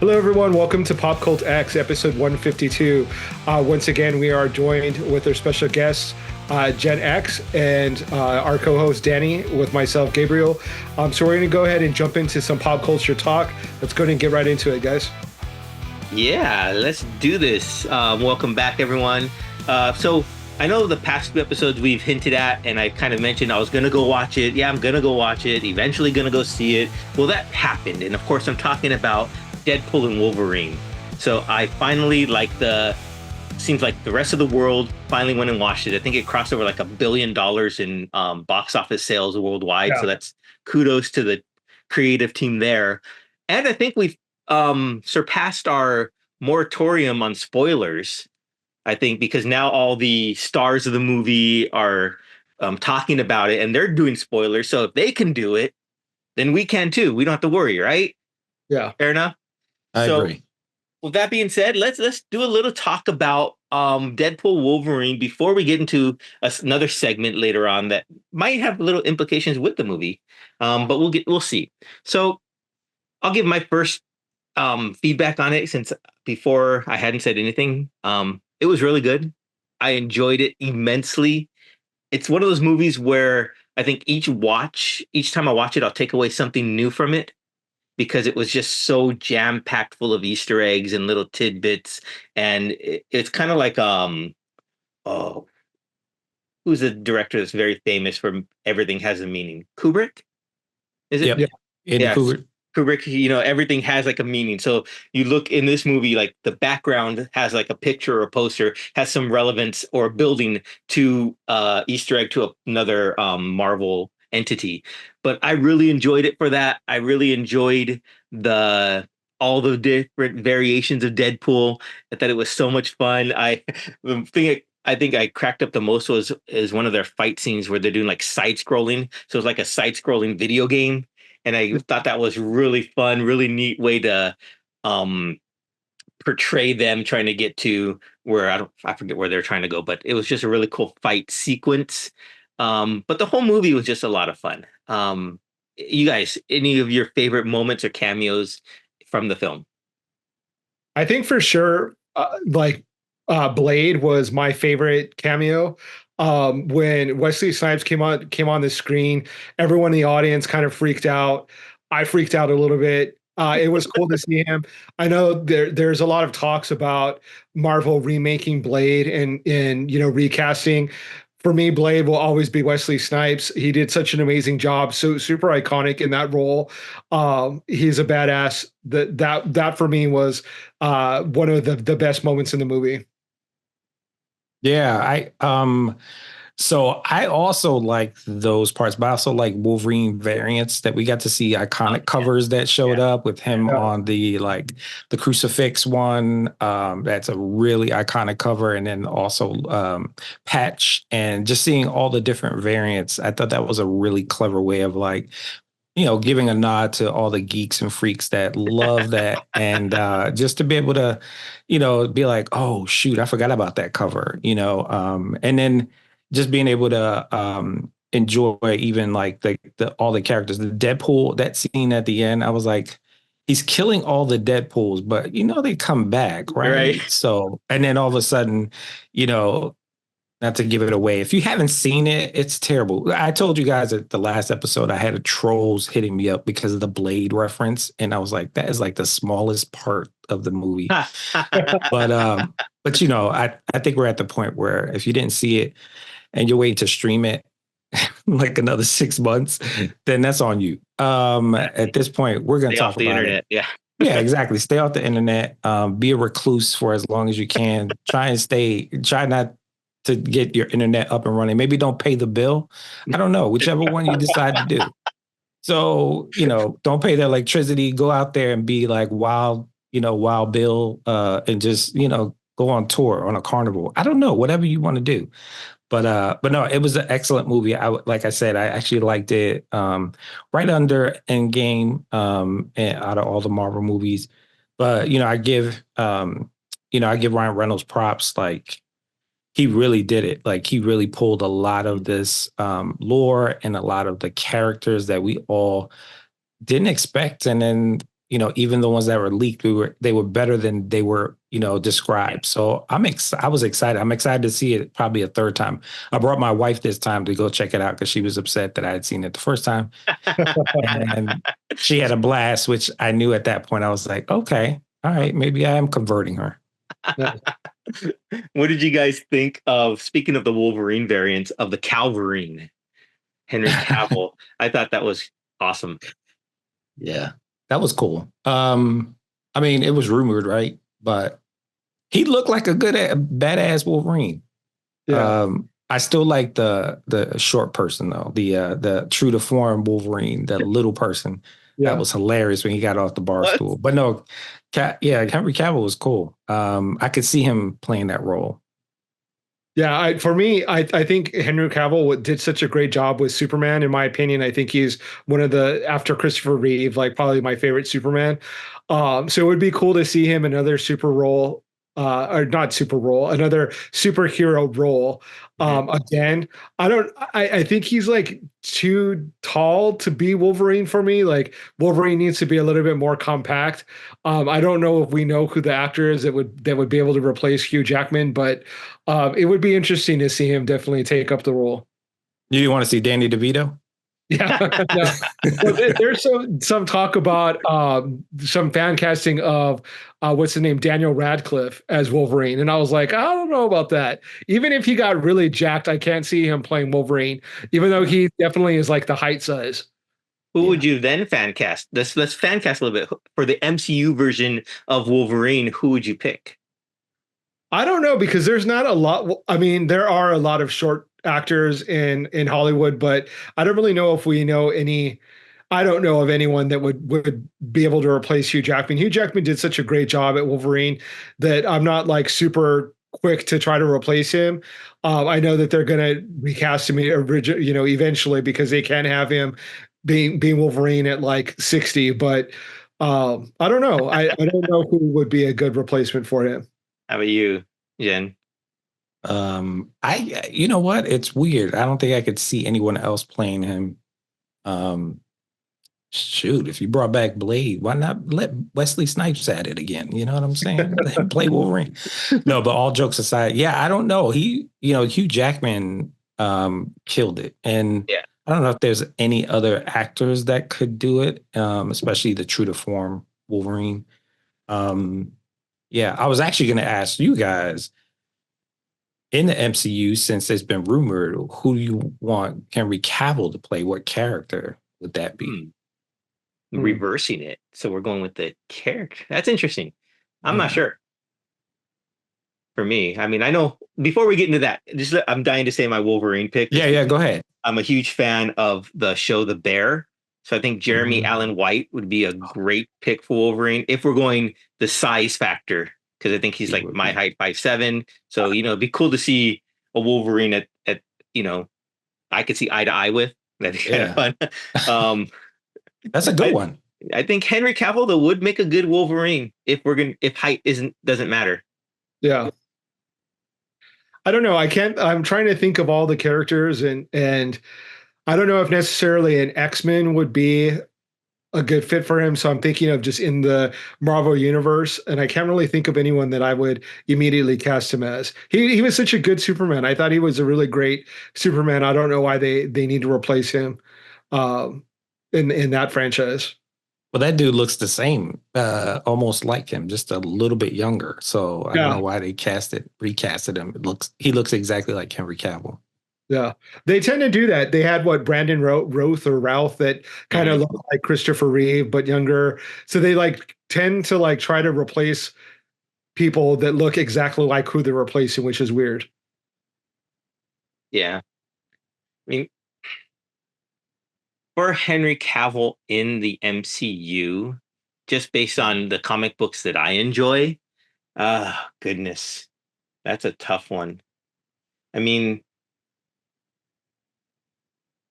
Hello, everyone. Welcome to PopCultX, episode 152. Once again, we are joined with our special guests, Gen X, and our co-host, Danny, with myself, Gabriel. So we're going to go ahead and jump into some pop culture talk. Let's go ahead and get right into it, guys. Yeah, let's do this. Welcome back, everyone. So I know the past few episodes we've hinted at, and I kind of mentioned I was going to go watch it. Yeah, I'm going to go watch it. Eventually going to go see it. Well, that happened. And of course, I'm talking about Deadpool and Wolverine. So I finally, seems like the rest of the world finally went and watched it. I think it crossed over like $1 billion in box office sales worldwide. Yeah. So that's kudos to the creative team there. And I think we've surpassed our moratorium on spoilers. I think because now all the stars of the movie are talking about it and they're doing spoilers. So if they can do it, then we can too. We don't have to worry, right? Yeah. Fair enough. I agree. With that being said, let's do a little talk about Deadpool Wolverine before we get into another segment later on that might have little implications with the movie. But we'll see. So I'll give my first feedback on it since before I hadn't said anything. It was really good. I enjoyed it immensely. It's one of those movies where I think each time I watch it, I'll take away something new from it, because it was just so jam-packed full of Easter eggs and little tidbits. And it's kind of like, who's the director that's very famous for Everything Has a Meaning? Kubrick? Is it? Yep. Yeah. Kubrick, everything has like a meaning. So you look in this movie, like the background has like a picture or a poster, has some relevance or building to Easter egg to another Marvel entity. But I really enjoyed it for that. I really enjoyed all the different variations of Deadpool. I thought it was so much fun. The thing I think I cracked up the most is one of their fight scenes where they're doing like side scrolling. So it's like a side scrolling video game. And I thought that was really fun, really neat way to portray them trying to get to where I forget where they're trying to go, but it was just a really cool fight sequence. But the whole movie was just a lot of fun. You guys, any of your favorite moments or cameos from the film? I think for sure, Blade was my favorite cameo. When Wesley Snipes came on the screen, everyone in the audience kind of freaked out. I freaked out a little bit. It was cool to see him. I know there's a lot of talks about Marvel remaking Blade and recasting. For me, Blade will always be Wesley Snipes. He did such an amazing job, so super iconic in that role. He's a badass. That for me was one of the best moments in the movie. Yeah, so I also like those parts, but I also like Wolverine variants that we got to see iconic covers that showed up with him on the crucifix one. That's a really iconic cover. And then also Patch, and just seeing all the different variants. I thought that was a really clever way of giving a nod to all the geeks and freaks that love that. And just to be able to, be like, oh, shoot, I forgot about that cover, and then just being able to enjoy even like all the characters, the Deadpool, that scene at the end, I was like, he's killing all the Deadpools, but they come back, right? So, and then all of a sudden, not to give it away, if you haven't seen it, it's terrible. I told you guys at the last episode, I had trolls hitting me up because of the Blade reference. And I was like, that is like the smallest part of the movie. But I think we're at the point where if you didn't see it and you're waiting to stream it like another 6 months, then that's on you. At this point, we're going to talk about the internet. It. Yeah. Yeah, exactly. Stay off the internet. Be a recluse for as long as you can. Try not to get your internet up and running. Maybe don't pay the bill. I don't know, whichever one you decide to do. So, don't pay the electricity. Go out there and be like Wild Bill, and just, go on tour on a carnival. I don't know, whatever you want to do. But no, it was an excellent movie. Like I said, I actually liked it right under Endgame out of all the Marvel movies. But, I give Ryan Reynolds props. Like, he really did it. Like, he really pulled a lot of this lore and a lot of the characters that we all didn't expect. And then, even the ones that were leaked, they were better than they were, described. So I was excited. I'm excited to see it probably a third time. I brought my wife this time to go check it out because she was upset that I had seen it the first time. And she had a blast, which I knew at that point. I was like, okay, all right, maybe I am converting her. What did you guys think of, speaking of the Wolverine variants, of the Calverine, Henry Cavill? I thought that was awesome. Yeah, that was cool. I mean, it was rumored, right? But he looked like a good, badass Wolverine. Yeah. I still like the short person though, the true to form Wolverine, that little person. Yeah. That was hilarious when he got off the bar stool. But no, Henry Cavill was cool. I could see him playing that role. Yeah, for me, I think Henry Cavill did such a great job with Superman. In my opinion, I think he's one of the, after Christopher Reeve, like probably my favorite Superman. So it would be cool to see him in another super role, or not super role, another superhero role. Again, I think he's like too tall to be Wolverine for me. Like Wolverine needs to be a little bit more compact. I don't know if we know who the actor is that would be able to replace Hugh Jackman, but it would be interesting to see him definitely take up the role. You want to see Danny DeVito? Yeah. No. Well, there's some talk about some fan casting of what's the name, Daniel Radcliffe as Wolverine, and I was like, I don't know about that. Even if he got really jacked, I can't see him playing Wolverine, even though he definitely is like the height size. Who would you then fan cast? Let's fan cast a little bit for the MCU version of Wolverine. Who would you pick? I don't know, because there's not a lot. I mean, there are a lot of short actors in Hollywood, but I don't really know if we know any. I don't know of anyone that would be able to replace Hugh Jackman. Hugh Jackman did such a great job at Wolverine that I'm not like super quick to try to replace him. I know that they're going to recast him, eventually, because they can have him being Wolverine at like 60. But I don't know. I don't know who would be a good replacement for him. How about you, Jen? You know what? It's weird. I don't think I could see anyone else playing him. Shoot, if you brought back Blade, why not let Wesley Snipes at it again? You know what I'm saying? Let him play Wolverine. No, but all jokes aside, yeah, I don't know. Hugh Jackman killed it. And yeah. I don't know if there's any other actors that could do it, especially the true to form Wolverine. Yeah, I was actually going to ask you guys, in the MCU, since it's been rumored, who do you want Henry Cavill to play? What character would that be? Reversing it. So we're going with the character. That's interesting. I'm not sure. For me, I mean, I know before we get into that, I'm dying to say my Wolverine pick. Yeah, go ahead. I'm a huge fan of the show The Bear. So I think Jeremy Allen White would be a great pick for Wolverine if we're going the size factor, because I think he's like my height, 5'7". So, it'd be cool to see a Wolverine at I could see eye to eye with. That'd be kind of fun. That's a good one. I think Henry Cavill though would make a good Wolverine if height doesn't matter. Yeah. I don't know. I'm trying to think of all the characters, and I don't know if necessarily an X-Men would be a good fit for him. So I'm thinking of just in the Marvel universe, and I can't really think of anyone that I would immediately cast him as. He was such a good Superman. I thought he was a really great Superman. I don't know why they need to replace him in that franchise. Well, that dude looks the same, almost like him, just a little bit younger. So I don't know why they recasted him. He looks exactly like Henry Cavill. Yeah, they tend to do that. They had Brandon Routh or Ralph that kind of looked like Christopher Reeve but younger. So they tend to try to replace people that look exactly like who they're replacing, which is weird. Yeah, I mean, for Henry Cavill in the MCU, just based on the comic books that I enjoy, goodness, that's a tough one. I mean,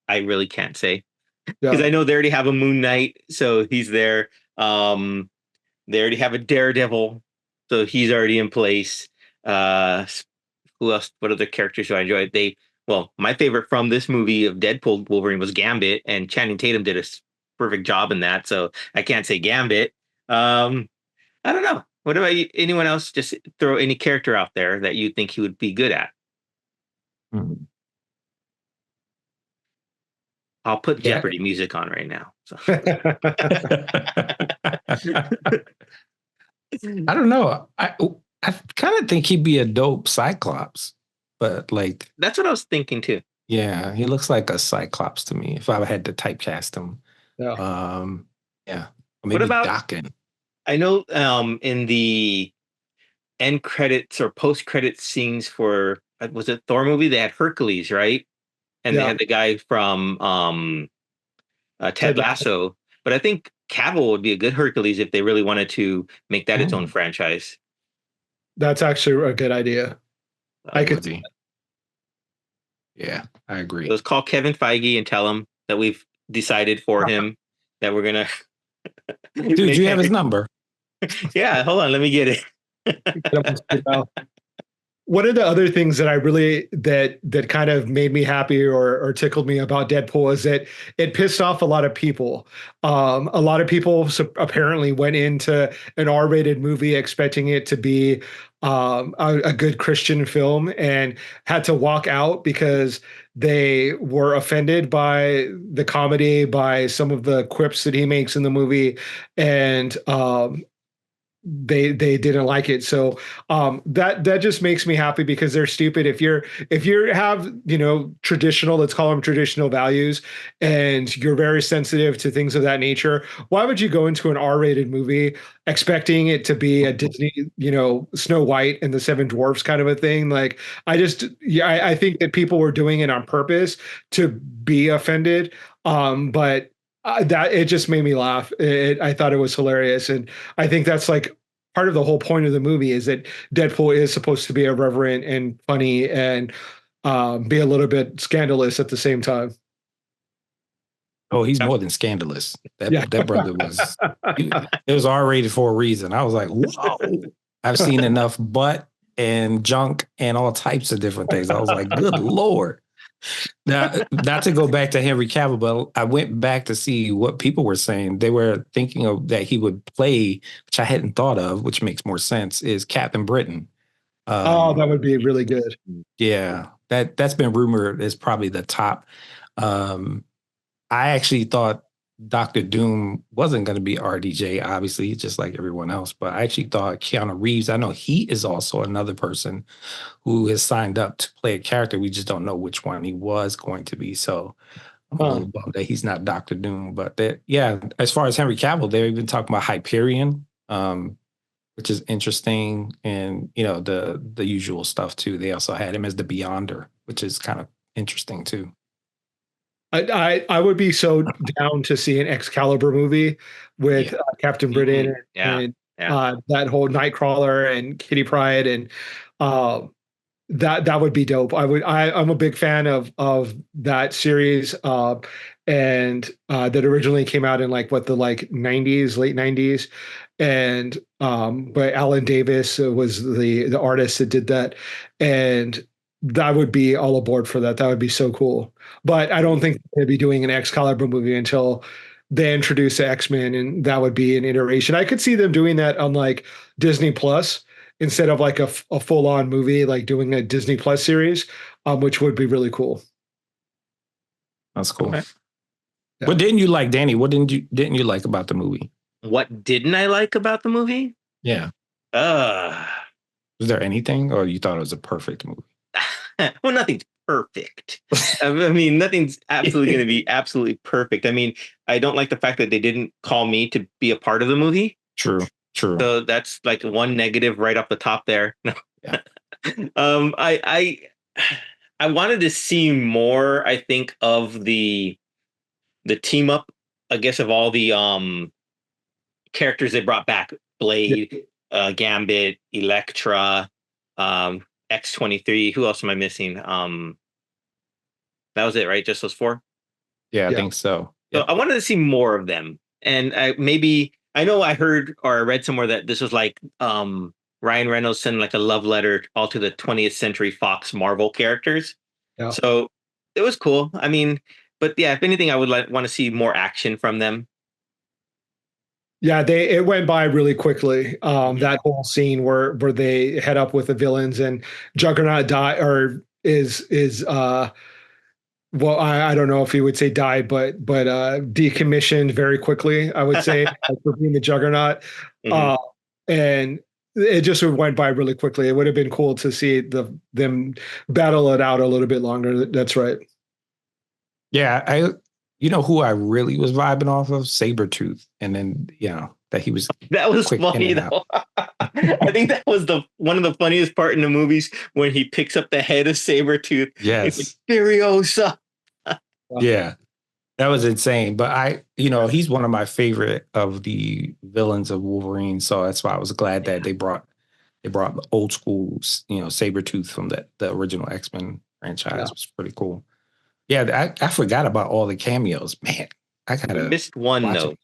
I really can't say, because I know they already have a Moon Knight, so he's there. They already have a Daredevil, so he's already in place. Who else? What other characters do I enjoy? My favorite from this movie of Deadpool Wolverine was Gambit, and Channing Tatum did a perfect job in that, so I can't say Gambit. I don't know. What about you? Anyone else? Just throw any character out there that you think he would be good at. Hmm. I'll put Yeah. Jeopardy music on right now. So. I don't know. I kind of think he'd be a dope Cyclops, but like, That's what I was thinking too. yeah, he looks like a Cyclops to me if I had to typecast him. Yeah. Yeah, or What maybe about? Dokken. I know in the end credits or post credit scenes for was it Thor movie? They had Hercules, right? And they Yeah. had the guy from Ted Ted Lasso. But I think Cavill would be a good Hercules if they really wanted to make that its own Mm, franchise. That's actually a good idea. I it could would be. Yeah, I agree. Let's call Kevin Feige and tell him that we've decided for him that we're gonna Dude, make you have his Henry. number. Yeah, hold on, let me get it. get him to know. One of the other things that I really that kind of made me happy or tickled me about Deadpool is that it pissed off a lot of people. A lot of people apparently went into an R-rated movie expecting it to be a good Christian film and had to walk out because they were offended by the comedy, by some of the quips that he makes in the movie, and they didn't like it. So that just makes me happy because they're stupid. If you have, traditional, let's call them traditional values, and you're very sensitive to things of that nature, why would you go into an R-rated movie expecting it to be a Disney, Snow White and the Seven Dwarfs kind of a thing? Like, I think that people were doing it on purpose to be offended. But that it just made me laugh. I thought it was hilarious, and I think that's like part of the whole point of the movie is that Deadpool is supposed to be irreverent and funny and be a little bit scandalous at the same time. Oh, he's more than scandalous. Yeah. That brother was. It was R-rated for a reason. I was like, whoa! I've seen enough butt and junk and all types of different things. I was like, good lord. Now, not to go back to Henry Cavill, but I went back to see what people were saying. They were thinking of that he would play, which I hadn't thought of, which makes more sense, is Captain Britain. Oh, that would be really good. Yeah, that's been rumored as probably the top. Um, I actually thought Doctor Doom wasn't going to be RDJ, obviously, just like everyone else. But I actually thought Keanu Reeves, I know he is also another person who has signed up to play a character. We just don't know which one he was going to be. So I'm a little bummed that he's not Doctor Doom. But yeah, as far as Henry Cavill, they're even talking about Hyperion, which is interesting. And, the usual stuff, too. They also had him as the Beyonder, which is kind of interesting, too. I would be so down to see an Excalibur movie with Captain Britain and that whole Nightcrawler and Kitty Pryde and that would be dope. I'm a big fan of that series and that originally came out in like the like 90s, late 90s, and but Alan Davis was the artist that did that, and that would be all aboard for that. That would be so cool. But I don't think they'd be doing an Excalibur movie until they introduce the X-Men, and that would be an iteration. I could see them doing that on like Disney Plus instead of like a full-on movie, like doing a Disney Plus series, which would be really cool. That's cool. Okay. Yeah. What didn't you like, Danny? What didn't you like about the movie? What didn't I like about the movie? Yeah. Was there anything, or you thought it was a perfect movie? Well, nothing's perfect. I mean, nothing's absolutely going to be absolutely perfect. I mean, I don't like the fact that they didn't call me to be a part of the movie. True. So that's like one negative right off the top there. Yeah. I wanted to see more, I think, of the team up, I guess, of all the characters they brought back. Blade, Gambit, Elektra, X-23. Who else am I missing? That was it, right? Just those four? Yeah, I think so. So I wanted to see more of them. And I know I heard or I read somewhere that this was like Ryan Reynolds sending like a love letter all to the 20th Century Fox Marvel characters. Yeah. So it was cool. I mean, but yeah, if anything, I would want to see more action from them. Yeah, it went by really quickly. Mhm. That whole scene where they head up with the villains and Juggernaut die or is well, I don't know if you would say died, but decommissioned very quickly, I would say, like, for being the Juggernaut. Mhm. Uh, and it just went by really quickly. It would have been cool to see them battle it out a little bit longer. That's right. Yeah, you know who I really was vibing off of? Sabretooth. And then, that he was That was quick in funny and out. though. I think that was the one of the funniest part in the movies when he picks up the head of Sabretooth. It's like Yes. Furiosa. Yeah. That was insane. But he's one of my favorite of the villains of Wolverine. So that's why I was glad that they brought the old school, Sabretooth from the original X-Men Yeah. franchise. Was pretty cool. Yeah, I forgot about all the cameos. Man, I You gotta missed one watch though it.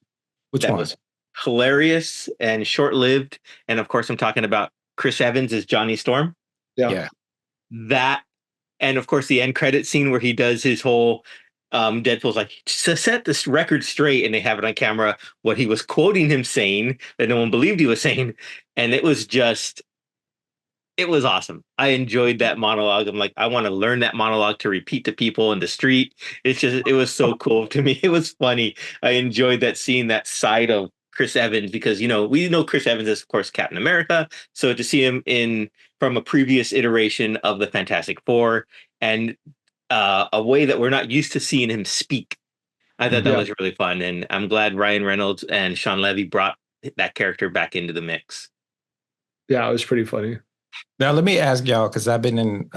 Which that one? was hilarious and short-lived. And of course, I'm talking about Chris Evans as Johnny Storm. Yeah. Yeah. That, and of course the end credit scene where he does his whole Deadpool's like, to set this record straight, and they have it on camera what he was quoting him saying that no one believed he was saying, and it was awesome. I enjoyed that monologue. I'm like, I want to learn that monologue to repeat to people in the street. It was so cool to me. It was funny. I enjoyed that, seeing that side of Chris Evans, because we know Chris Evans is of course Captain America. So to see him in from a previous iteration of the Fantastic Four, and a way that we're not used to seeing him speak, I thought that Mhm. Yeah. was really fun, and I'm glad Ryan Reynolds and Sean Levy brought that character back into the mix. Yeah. It was pretty funny. Now let me ask y'all, because I've been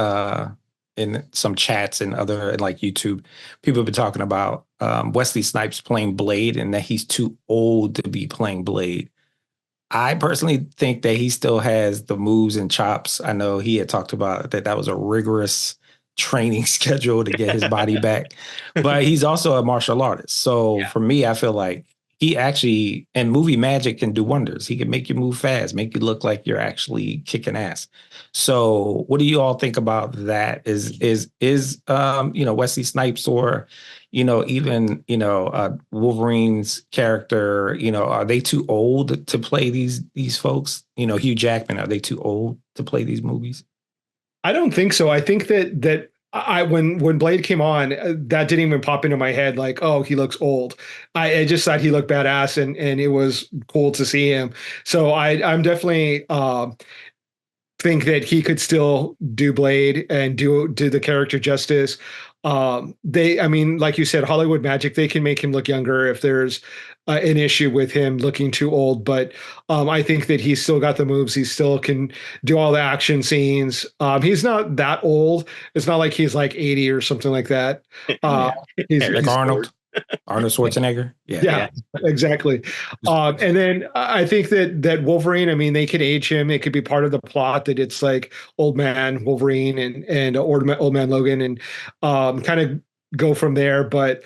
in some chats and other like YouTube, people have been talking about Wesley Snipes playing Blade and that he's too old to be playing Blade. I personally think that he still has the moves and chops. I know he had talked about that was a rigorous training schedule to get his body back, but he's also a martial artist. So Yeah. for me, I feel like he actually, and movie magic can do wonders. He can make you move fast, make you look like you're actually kicking ass. So what do you all think about that? Is Wesley Snipes or even Wolverine's character, are they too old to play these folks? Hugh Jackman, are they too old to play these movies? I don't think so. I think that I when Blade came on, that didn't even pop into my head like, oh, he looks old. I just thought he looked badass and it was cool to see him. So I'm definitely think that he could still do Blade and do the character justice. I mean, like you said, Hollywood magic, they can make him look younger if there's an issue with him looking too old. But I think that he's still got the moves. He still can do all the action scenes. He's not that old. It's not like he's like 80 or something like that. Uh, Yeah. Like Harrison he's Ford. Arnold Schwarzenegger. Yeah. yeah, Yeah. exactly. And then I think that Wolverine, I mean, they could age him. It could be part of the plot that it's like old man Wolverine and old man Logan, and kind of go from there. But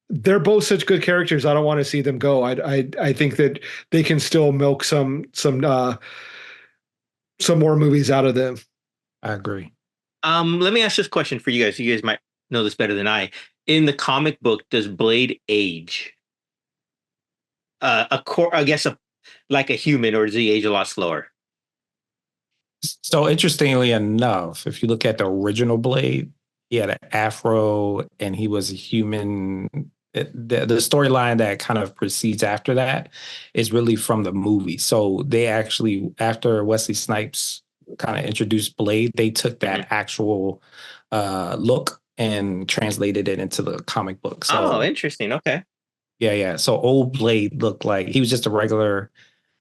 they're both such good characters. I don't want to see them go. I think that they can still milk some more movies out of them. I agree. Let me ask this question for you guys. You guys might know this better than I. In the comic book, does Blade age? I guess like a human, or does he age a lot slower? So interestingly enough, if you look at the original Blade, he had an afro and he was a human. The storyline that kind of proceeds after that is really from the movie. So they actually, after Wesley Snipes kind of introduced Blade, they took that actual look and translated it into the comic book. Oh, So interesting. Okay. yeah. So old Blade looked like he was just a regular,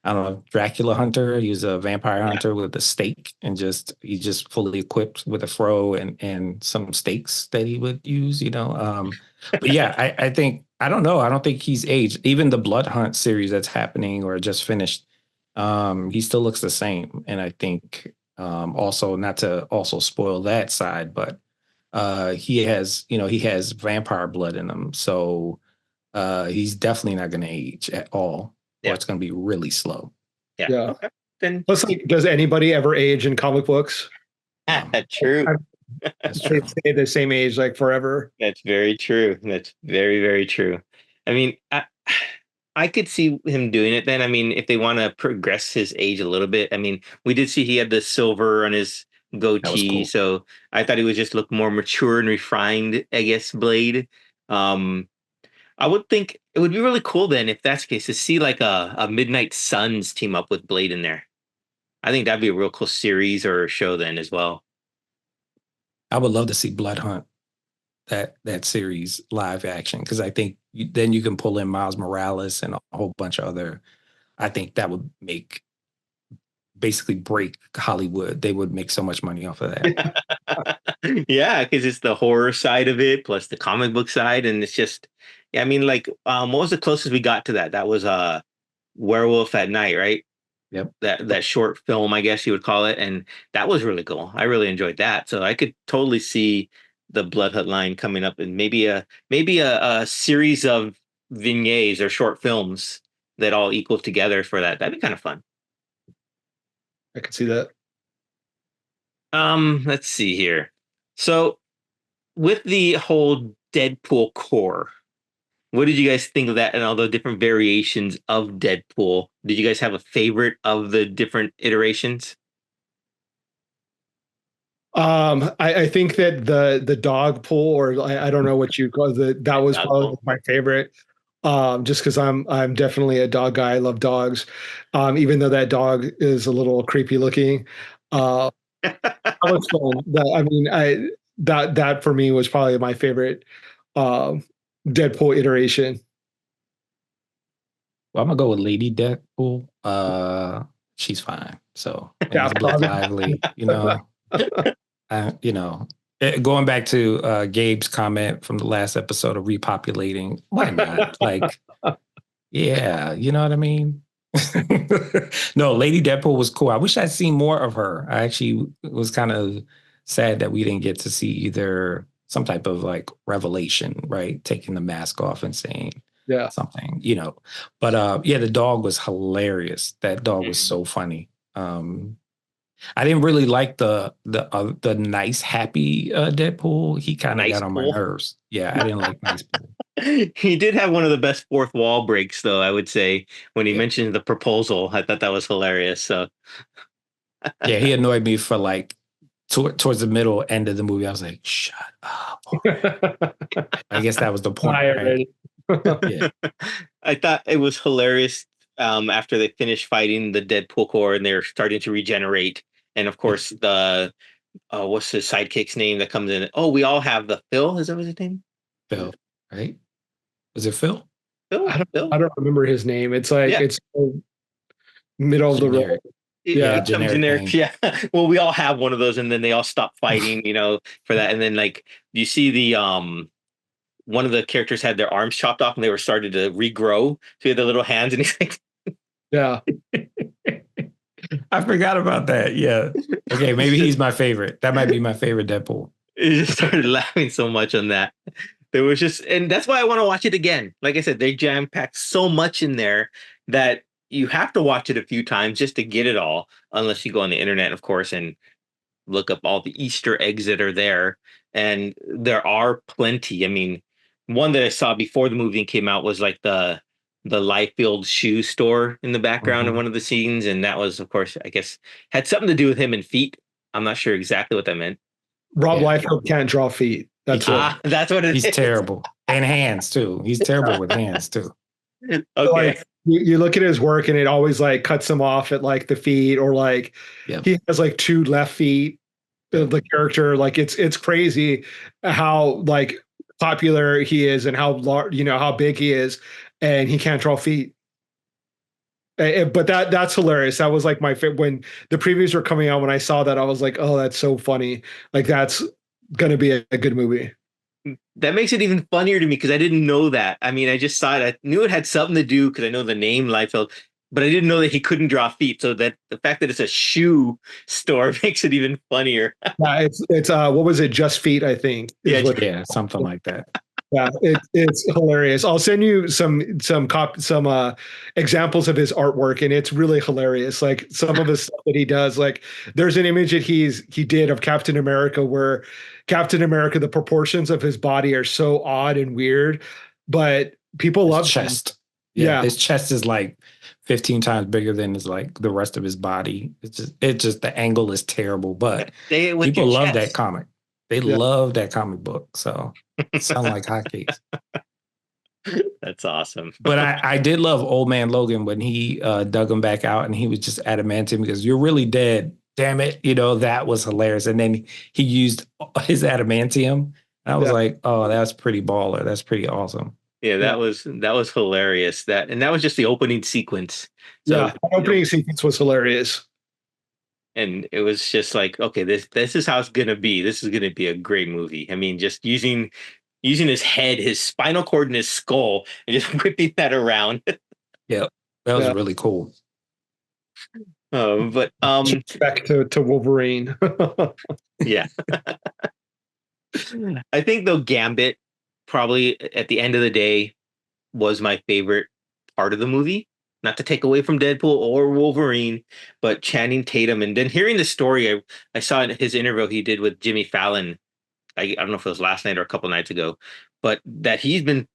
I don't know, Dracula hunter. He was a vampire Yeah. hunter with a stake, and he's just fully equipped with a fro and some stakes that he would use. But yeah, I think I don't know. I don't think he's aged. Even the Blood Hunt series that's happening or just finished, he still looks the same. And I think also, not to also spoil that side, but he has vampire blood in him, so he's definitely not going to age at all, or Yeah. it's going to be really slow. Yeah. Yeah. Okay. Then Plus, like, does anybody ever age in comic books? true. That's They true. stay the same age like forever. That's very true. That's very, very true. I mean, I could see him doing it then. I mean, if they want to progress his age a little bit. I mean, we did see he had the silver on his That was goatee, cool. so I thought he would just look more mature and refined, I guess, Blade. Um, I would think it would be really cool then if that's the case to see like a Midnight Suns team up with Blade in there. I think that'd be a real cool series or a show then as well. I would love to see Blood Hunt, that series live action, because I think then you can pull in Miles Morales and a whole bunch of other. I think that would make basically break Hollywood. They would make so much money off of that. Yeah, because it's the horror side of it plus the comic book side, and it's just, yeah, I mean, like, what was the closest we got to that? That was Werewolf at Night, right? Yep. That short film, I guess you would call it, and that was really cool. I really enjoyed that, so I could totally see the Blood Hunt line coming up, and maybe a series of vignettes or short films that all equal together for that. That'd be kind of fun. I could see that. Let's see here. So with the whole Deadpool core, what did you guys think of that and all the different variations of Deadpool? Did you guys have a favorite of the different iterations? I think that the dog pull, or I don't know what you call that was probably my favorite. Just because I'm definitely a dog guy. I love dogs. Even though that dog is a little creepy looking. That was fun. I mean, that for me was probably my favorite Deadpool iteration. Well, I'm gonna go with Lady Deadpool. She's fine. So Yeah, Blake Lively, going back to Gabe's comment from the last episode of repopulating. Why not? Like, yeah, you know what I mean? No, Lady Deadpool was cool. I wish I'd seen more of her. I actually was kind of sad that we didn't get to see either some type of like revelation, right? Taking the mask off and saying yeah, something, But yeah, the dog was hilarious. That dog was so funny. I didn't really like the nice, happy Deadpool. He kind of Nice got on my Pool. nerves. Yeah, I didn't like Nice Pool. He did have one of the best fourth wall breaks, though, I would say, when he mentioned the proposal. I thought that was hilarious. So Yeah, he annoyed me for like towards the middle end of the movie. I was like, shut up. I guess that was the point, right? Yeah. I thought it was hilarious after they finished fighting the Deadpool core and they're starting to regenerate. And of course, the what's his sidekick's name that comes in? Oh, we all have the Phil. Is that his name? Phil, right? Was it Phil? Phil? I don't remember his name. It's like it's middle of the road. Yeah, it comes in there. Yeah. Well, we all have one of those, and then they all stop fighting, for that. And then like you see the one of the characters had their arms chopped off and they were starting to regrow. So he had the little hands and he's like, yeah. I forgot about that. Yeah. Okay, maybe he's my favorite. That might be my favorite Deadpool. He just started laughing so much on that. There was and that's why I want to watch it again. Like I said, they jam-packed so much in there that you have to watch it a few times just to get it all, unless you go on the internet, of course, and look up all the Easter eggs that are there. And there are plenty. I mean, one that I saw before the movie came out was like the Liefeld shoe store in the background of one of the scenes. And that was, of course, I guess, had something to do with him and feet. I'm not sure exactly what that meant. Rob Liefeld can't draw feet. That's what He's terrible. And hands too. He's terrible with hands too. Okay. Like, you look at his work and it always like cuts him off at like the feet, or like he has like two left feet. The character, like it's crazy how like popular he is and how large, how big he is, and he can't draw feet. But that's hilarious. That was like my favorite when the previews were coming out. When I saw that, I was like, oh, that's so funny. Like that's gonna be a good movie. That makes it even funnier to me because I didn't know that. I mean, I just saw it. I knew it had something to do because I know the name Liefeld, but I didn't know that he couldn't draw feet. So that the fact that it's a shoe store makes it even funnier. Yeah, it's what was it? Just Feet, I think. Yeah, something like that. Yeah, it's hilarious. I'll send you some examples of his artwork, and it's really hilarious. Like some of the stuff that he does. Like there's an image that he did of Captain America where Captain America, the proportions of his body are so odd and weird, but people love chest. Yeah, Yeah. his chest is like 15 times bigger than his like the rest of his body. It's just the angle is terrible, but Say it with people your love that chest. comic. They Yeah. love that comic book. So sound like hotcakes. That's awesome. But I did love Old Man Logan when he dug him back out and he was just adamantium because you're really dead. Damn it. That was hilarious. And then he used his adamantium. And I was Yeah. like, oh, that's pretty baller. That's pretty awesome. Yeah, Yeah. that was hilarious. That was just the opening sequence. So Yeah. The opening sequence was hilarious. and it was just like, okay, this is how it's gonna be. This is gonna be a great movie. I mean, just using his head, his spinal cord, and his skull, and just whipping that around. Yeah, that was Yeah. really cool. But Back to Wolverine. yeah. I think though Gambit probably at the end of the day was my favorite part of the movie. Not to take away from Deadpool or Wolverine, but Channing Tatum and then hearing the story, I saw in his interview he did with Jimmy Fallon. I don't know if it was last night or a couple nights ago, but that he's been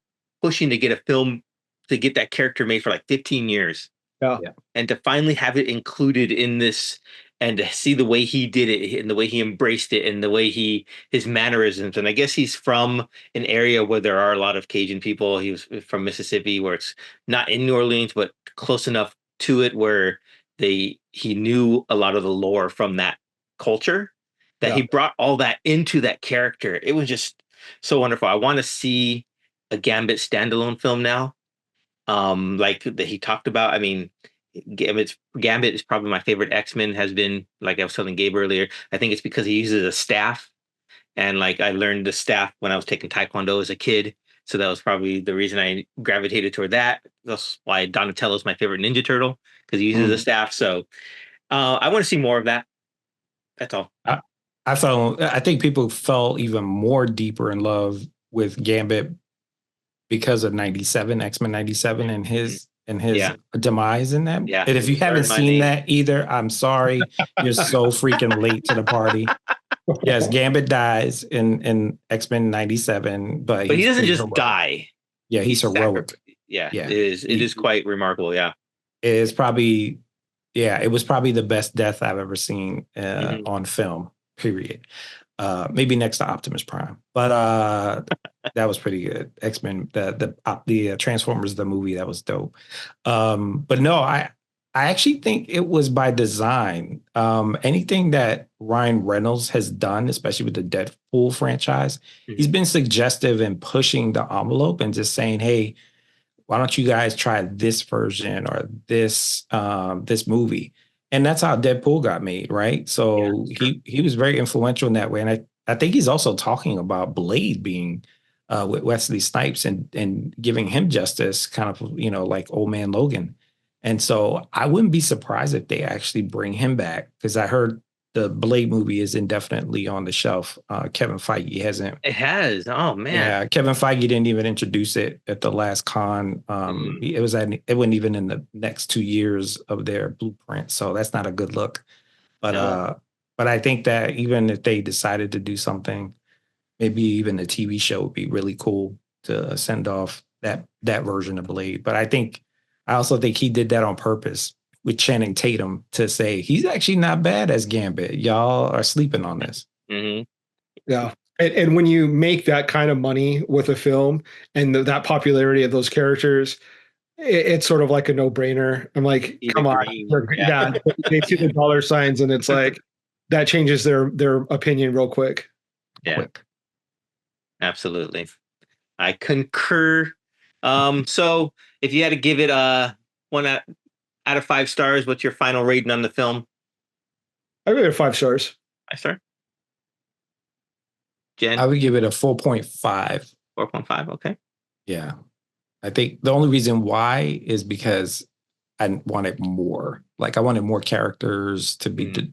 pushing to get a film to get that character made for like 15 years. Yeah. And to finally have it included in this and to see the way he did it and the way he embraced it and the way his mannerisms. And I guess he's from an area where there are a lot of Cajun people. He was from Mississippi, where it's not in New Orleans, but close enough to it where he knew a lot of the lore from that culture, that he brought all that into that character. It was just so wonderful. I want to see a Gambit standalone film now. Like that he talked about. I mean, Gambit is probably my favorite X-Men, has been, like I was telling Gabe earlier. I think it's because he uses a staff. And like I learned the staff when I was taking Taekwondo as a kid. So that was probably the reason I gravitated toward that. That's why Donatello is my favorite Ninja Turtle, because he uses a staff. So I want to see more of that. That's all. I think people fell even more deeper in love with Gambit because of 97, X-Men 97 and his Yeah. demise in that. Yeah. And if you haven't Learn my seen name. that either, I'm sorry. You're so freaking late to the party. Yes, Gambit dies in X-Men 97, but he doesn't pretty just heroic. die. Yeah, he's heroic. Yeah. It is quite remarkable. Yeah. It was probably the best death I've ever seen on film, period. Maybe next to Optimus Prime, but that was pretty good. X-Men, the Transformers, the movie, that was dope. But no, I actually think it was by design. Anything that Ryan Reynolds has done, especially with the Deadpool franchise, he's been suggestive in pushing the envelope and just saying, hey, why don't you guys try this version or this movie? And that's how Deadpool got made, right? So he was very influential in that way. And I think he's also talking about Blade being with Wesley Snipes and giving him justice, kind of, like Old Man Logan. And so I wouldn't be surprised if they actually bring him back, because I heard the Blade movie is indefinitely on the shelf. Kevin Feige hasn't. It has. Oh man. Yeah, Kevin Feige didn't even introduce it at the last con. It wasn't even in the next 2 years of their blueprint, so that's not a good look. But but I think that even if they decided to do something, maybe even a TV show would be really cool to send off that version of Blade. But I also think he did that on purpose with Channing Tatum to say he's actually not bad as Gambit. Y'all are sleeping on this. Yeah. And when you make that kind of money with a film and that popularity of those characters, it's sort of like a no-brainer. I'm like, come on. Yeah. They see the dollar signs and it's like that changes their opinion real quick. Yeah. Absolutely. I concur. So if you had to give it 1 out of 5 stars, what's your final rating on the film? I give it 5 stars. 5 star? Jen? I would give it a 4.5. 4.5, okay. Yeah. I think the only reason why is because I wanted more. Like, I wanted more characters to be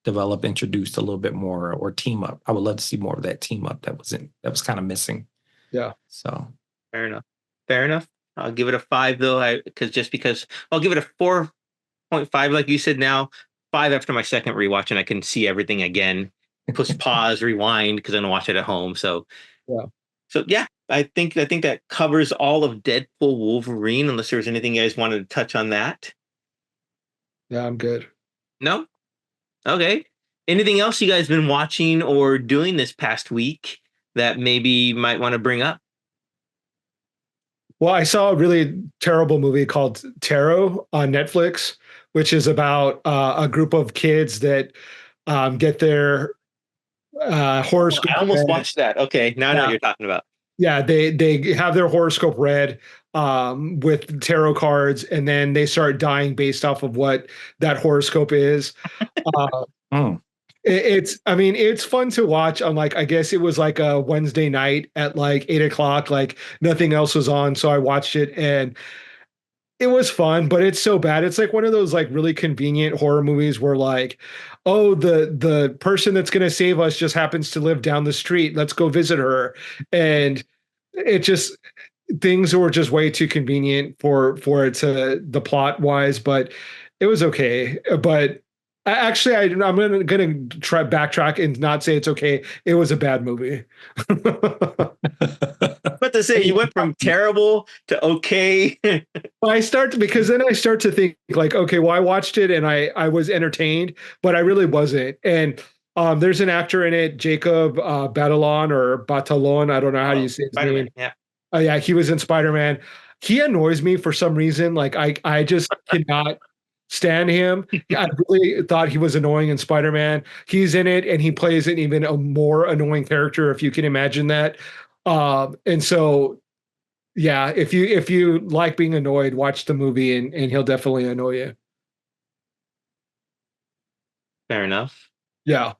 developed, introduced a little bit more, or team up. I would love to see more of that team up that was kind of missing. Yeah. So fair enough. I'll give it a 5 though, because I'll give it a 4.5, like you said. Now 5 after my second rewatch, and I can see everything again. Push pause, rewind, because I don't watch it at home. So yeah, I think that covers all of Deadpool Wolverine, unless there's anything you guys wanted to touch on that. Yeah, I'm good. No? Okay. Anything else you guys been watching or doing this past week that maybe you might want to bring up? Well, I saw a really terrible movie called Tarot on Netflix, which is about a group of kids that get their Oh, horoscope I almost read. watched that. Okay, now I know what Yeah, you're talking about. yeah, they have their horoscope read with tarot cards, and then they start dying based off of what that horoscope is. Uh, Mm. it's, I mean, it's fun to watch. On like, I guess it was like a Wednesday night at like 8 o'clock, like nothing else was on, so I watched it, and it was fun, but it's so bad. It's like one of those like really convenient horror movies where like, oh, the person that's gonna save us just happens to live down the street. Let's go visit her. And it just, things were just way too convenient for it to the plot wise, but it was okay. But actually, I'm gonna try backtrack and not say it's okay. It was a bad movie. But to say you went from terrible to okay. I start because then I start to think like, okay, well, I watched it and I was entertained, but I really wasn't. And there's an actor in it, Jacob Batalon or Batalon. I don't know how you Oh, say his Spider-Man. name. Yeah. Oh yeah, he was in Spider-Man. He annoys me for some reason. Like I just cannot stand him. I really thought he was annoying in Spider-Man. He's in it and he plays an even a more annoying character, if you can imagine that. And so yeah, if you like being annoyed, watch the movie and he'll definitely annoy you. Fair enough. Yeah.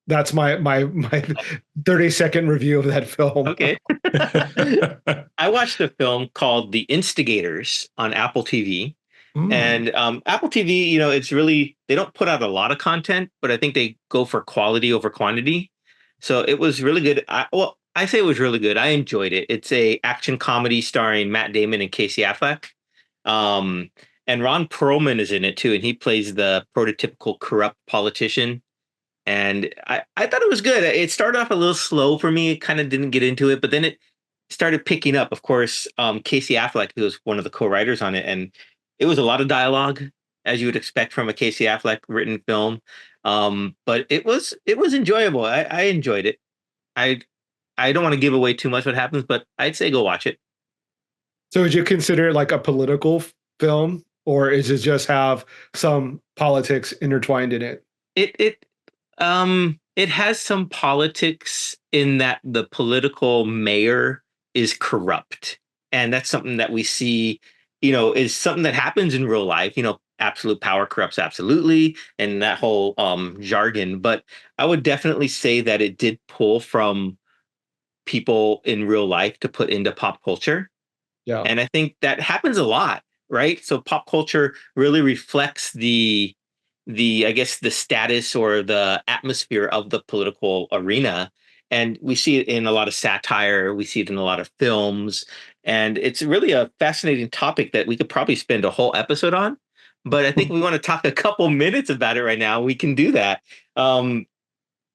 That's my 30-second review of that film. Okay. I watched a film called The Instigators on Apple TV. Mm. And Apple TV, you know, it's really, they don't put out a lot of content, but I think they go for quality over quantity. So it was really good. I say it was really good. I enjoyed it. It's a action comedy starring Matt Damon and Casey Affleck. Um, and Ron Perlman is in it too, and he plays the prototypical corrupt politician. And I thought it was good. It started off a little slow for me. Kind of didn't get into it, but then it started picking up. Of course, Casey Affleck, who was one of the co-writers on it, and it was a lot of dialogue, as you would expect from a Casey Affleck written film. But it was enjoyable. I enjoyed it. I I don't want to give away too much what happens, but I'd say go watch it. So would you consider it like a political film, or is it just have some politics intertwined in it? It has some politics in that the political mayor is corrupt. And that's something that we see, is something that happens in real life. Absolute power corrupts absolutely, and that whole jargon. But I would definitely say that it did pull from people in real life to put into pop culture. Yeah. And I think that happens a lot, right? So pop culture really reflects the I guess the status or the atmosphere of the political arena. And we see it in a lot of satire, we see it in a lot of films, and it's really a fascinating topic that we could probably spend a whole episode on. But I think we want to talk a couple minutes about it right now. We can do that. And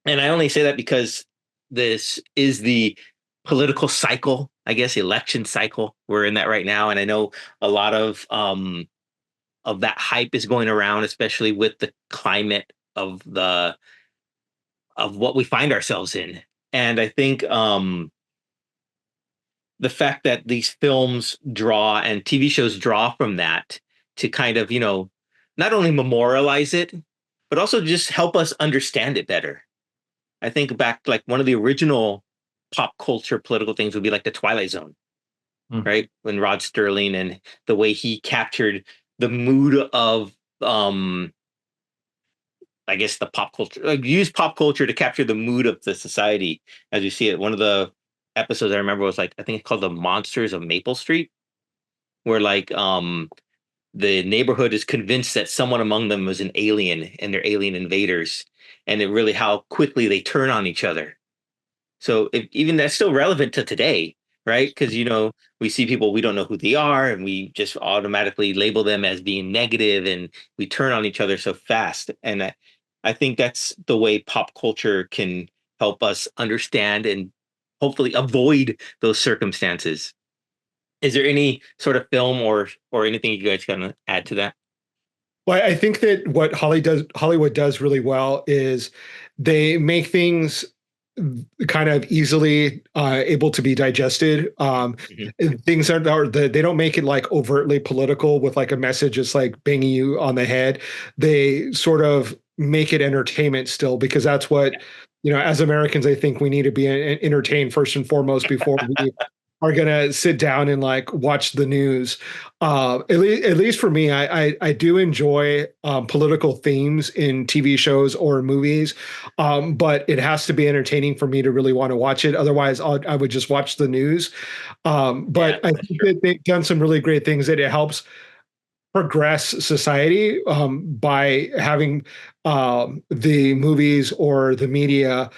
I only say that because this is the political cycle, I guess, election cycle. We're in that right now. And I know a lot of that hype is going around, especially with the climate of what we find ourselves in. And I think the fact that these films draw and TV shows draw from that to kind of, not only memorialize it, but also just help us understand it better. I think back like one of the original pop culture political things would be like the Twilight Zone, Mm. right? When Rod Sterling and the way he captured the mood of I guess the pop culture, like use pop culture to capture the mood of the society as you see it. One of the episodes I remember was like I think it's called The Monsters of Maple Street, where like the neighborhood is convinced that someone among them was an alien and they're alien invaders, and it really how quickly they turn on each other. So even that's still relevant to today, right? Because we see people we don't know who they are, and we just automatically label them as being negative, and we turn on each other so fast. And I think that's the way pop culture can help us understand and hopefully avoid those circumstances. Is there any sort of film or anything you guys gonna add to that? Well, I think that what Hollywood does really well is they make things kind of easily able to be digested. Mhm. And things they don't make it like overtly political with like a message just like banging you on the head. They sort of make it entertainment still because that's what, as Americans, I think we need to be entertained first and foremost before we are gonna sit down and like watch the news. At least for me, I do enjoy political themes in TV shows or movies, but it has to be entertaining for me to really want to watch it. Otherwise, I would just watch the news. Yeah, But I that's think true. that they've done some really great things that it helps progress society by having the movies or the media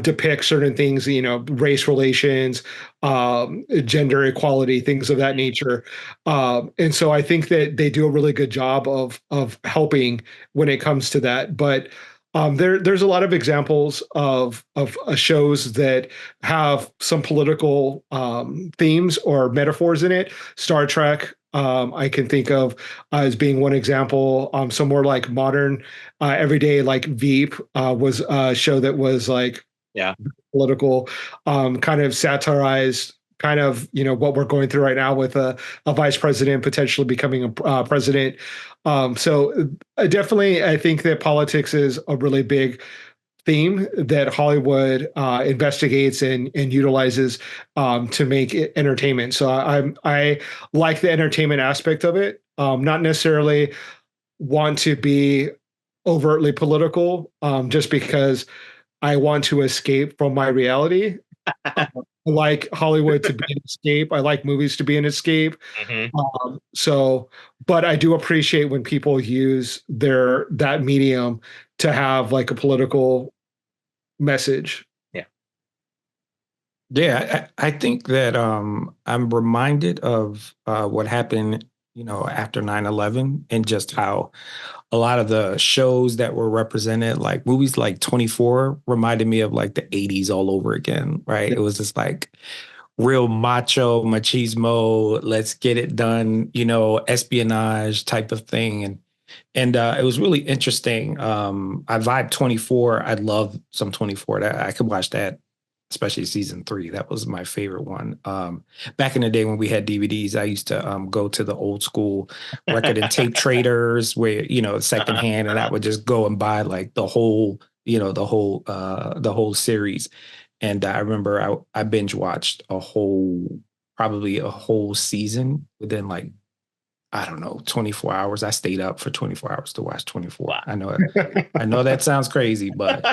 depict certain things, race relations, gender equality, things of that nature. And so I think that they do a really good job of helping when it comes to that. But there's a lot of examples of shows that have some political themes or metaphors in it. Star Trek, I can think of as being one example. Some more like modern, everyday, like Veep was a show that was like Yeah. political, kind of satirized kind of what we're going through right now with a vice president potentially becoming a president. So definitely, I think that politics is a really big theme that Hollywood investigates and utilizes to make it entertainment. So I like the entertainment aspect of it. Not necessarily want to be overtly political, just because I want to escape from my reality. I like Hollywood to be an escape. I like movies to be an escape. Hmm. So, but I do appreciate when people use that medium to have like a political message. Yeah. Yeah, I think that I'm reminded of what happened, after 9/11, and just how a lot of the shows that were represented, like movies like 24, reminded me of like the 80s all over again, right? Yeah. It was just like real macho, machismo, let's get it done, espionage type of thing. And it was really interesting. I vibe 24. I love some 24. That I could watch that, especially season 3. That was my favorite one. Back in the day when we had DVDs, I used to go to the old school record and tape traders where, Uh-huh. secondhand, and I Uh-huh. would just go and buy like the whole series. And I remember I binge watched probably a whole season within like, I don't know, 24 hours. I stayed up for 24 hours to watch 24. Wow. I know that sounds crazy, but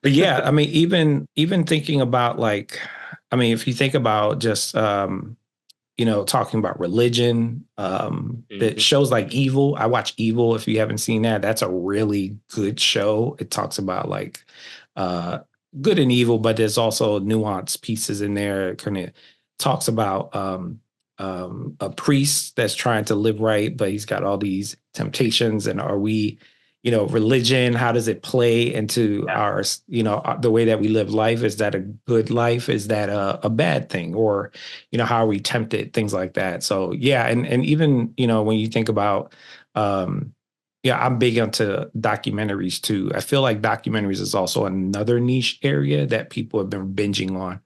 yeah, I mean, even thinking about like, I mean, if you think about just talking about religion, that Mhm. shows like Evil. I watch Evil. If you haven't seen that, that's a really good show. It talks about like uh good and evil, but there's also nuanced pieces in there. It kind of talks about a priest that's trying to live right, but he's got all these temptations. And are we, religion, how does it play into Yeah. our, the way that we live life? Is that a good life? Is that a bad thing? Or, how are we tempted? Things like that. So yeah, and even, when you think about yeah, I'm big into documentaries too. I feel like documentaries is also another niche area that people have been binging on.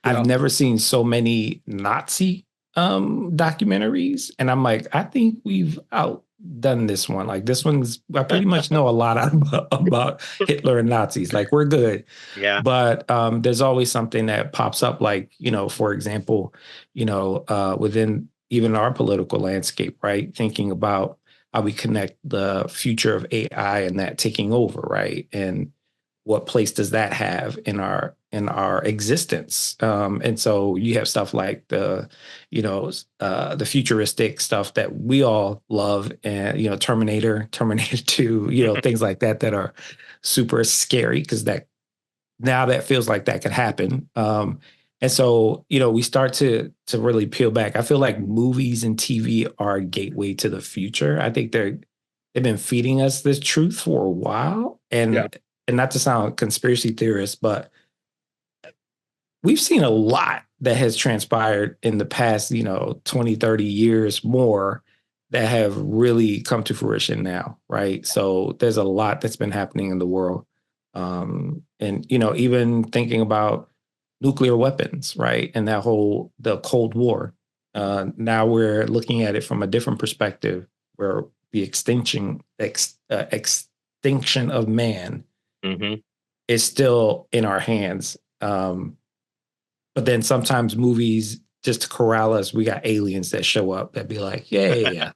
I've Yeah. never seen so many Nazi documentaries, and I'm like, I think we've outdone this one. Like this one's, I pretty much know a lot about Hitler and Nazis. Like we're good, Yeah. but there's always something that pops up. Like for example, within even our political landscape, right? Thinking about how we connect the future of AI and that taking over, right? And what place does that have in our existence? And so you have stuff like the futuristic stuff that we all love, and Terminator 2, things like that are super scary because that feels like that could happen. And so, we start to really peel back. I feel like movies and TV are a gateway to the future. I think they've been feeding us this truth for a while. Yeah. And not to sound conspiracy theorist, but we've seen a lot that has transpired in the past, 20, 30 years more that have really come to fruition now, right? So there's a lot that's been happening in the world. And, even thinking about nuclear weapons, right? And the Cold War. Now we're looking at it from a different perspective where the extinction of man is still in our hands. But then sometimes movies, just to corral us, we got aliens that show up that be like, "Yeah,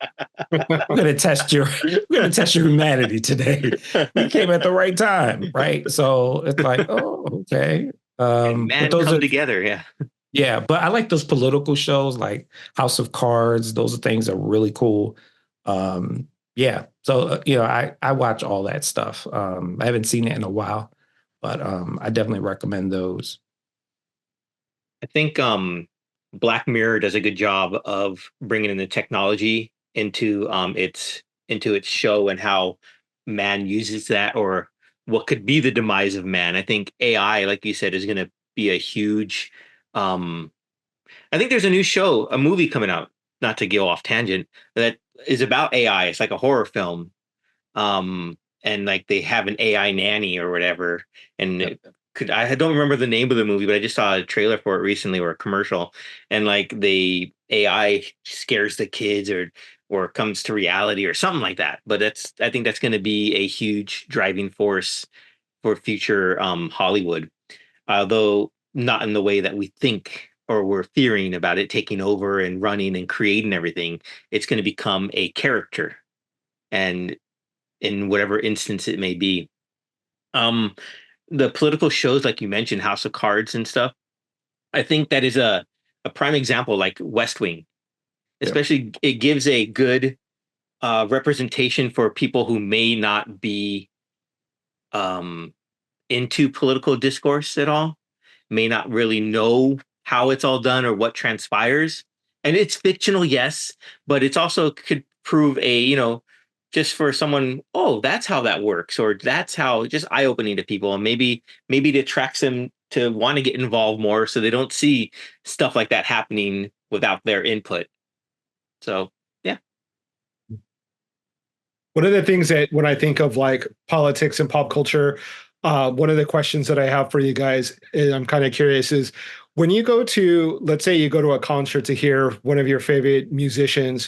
we're gonna test your humanity today. We came at the right time, right?" So it's like, oh, okay. And But man those come are together, yeah. yeah. But I like those political shows like House of Cards. Those are things that are really cool. Yeah. So I watch all that stuff. I haven't seen it in a while, but I definitely recommend those. I think Black Mirror does a good job of bringing in the technology into its show and how man uses that or what could be the demise of man. I think AI, like you said, is going to be a huge. I think there's a new show, a movie coming out. Not to go off tangent, that is about AI. It's like a horror film, and like they have an AI nanny or whatever, and Yep. I don't remember the name of the movie, but I just saw a trailer for it recently or a commercial, and like the AI scares the kids or comes to reality or something like that. But I think that's going to be a huge driving force for future Hollywood, although not in the way that we think or we're fearing about it taking over and running and creating everything. It's going to become a character, and in whatever instance it may be. Um, the political shows, like you mentioned, House of Cards and stuff, I think that is a prime example, like West Wing. Yep. Especially, it gives a good representation for people who may not be um, into political discourse at all, may not really know how it's all done or what transpires. And it's fictional, yes, but it's also could prove just for someone, oh, that's how that works, or that's how, just eye opening to people, and maybe it attracts them to want to get involved more, so they don't see stuff like that happening without their input. So yeah. One of the things that when I think of like politics and pop culture, one of the questions that I have for you guys, and I'm kind of curious, is when you go to, let's say you go to a concert to hear one of your favorite musicians,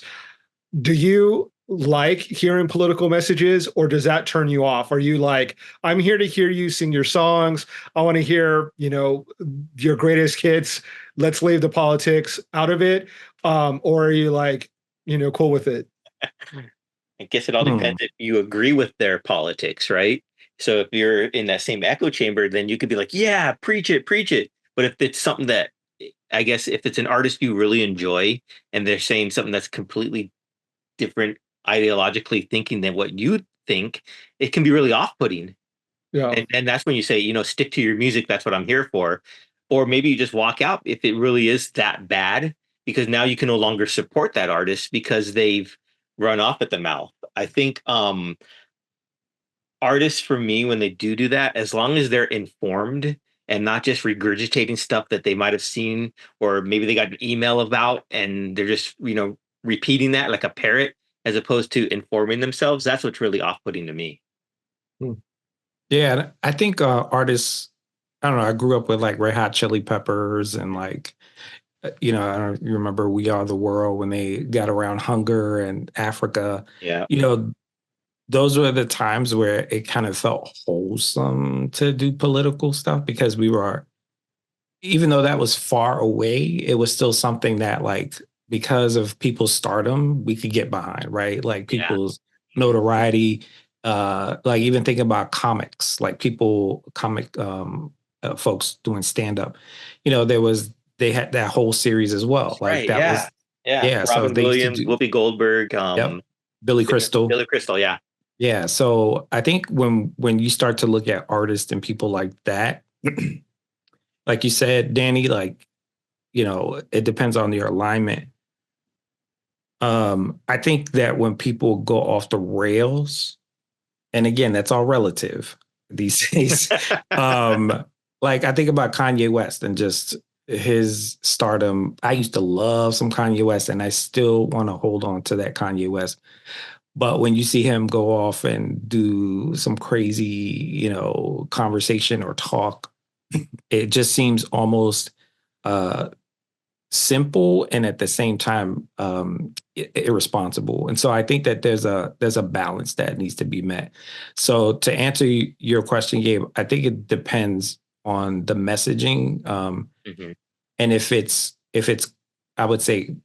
do you like hearing political messages or does that turn you off? Are you like, I'm here to hear you sing your songs. I want to hear, your greatest hits. Let's leave the politics out of it. Or are you like, cool with it? I guess it all depends if you agree with their politics, right? So if you're in that same echo chamber, then you could be like, yeah, preach it, preach it. But if it's something that, I guess, if it's an artist you really enjoy and they're saying something that's completely different ideologically thinking than what you think, it can be really off-putting. Yeah. And that's when you say, stick to your music. That's what I'm here for. Or maybe you just walk out if it really is that bad, because now you can no longer support that artist because they've run off at the mouth. I think artists, for me, when they do that, as long as they're informed and not just regurgitating stuff that they might have seen or maybe they got an email about and they're just, repeating that like a parrot as opposed to informing themselves, that's what's really off-putting to me. Yeah, I think artists, I don't know, I grew up with like Red Hot Chili Peppers and like, I don't you remember We Are the World when they got around hunger and Africa. Yeah. Those were the times where it kind of felt wholesome to do political stuff because we were, even though that was far away, it was still something that like, because of people's stardom, we could get behind, right? Like people's notoriety, like even thinking about comics, like comic folks doing stand up, they had that whole series as well. Like Right. that Yeah. was, Yeah. So Robin they used to Williams, do, Whoopi Goldberg, yep, Billy Crystal. Billy Crystal. Yeah. Yeah. So I think when you start to look at artists and people like that, like you said, Danny, like, it depends on your alignment. I think that when people go off the rails, and again, that's all relative these days. like I think about Kanye West and just his stardom. I used to love some Kanye West, and I still want to hold on to that Kanye West. But when you see him go off and do some crazy, conversation or talk, it just seems almost uh, simple and at the same time irresponsible. And so I think that there's a balance that needs to be met. So to answer your question, Gabe, I think it depends on the messaging, Mhm. and if it's I would say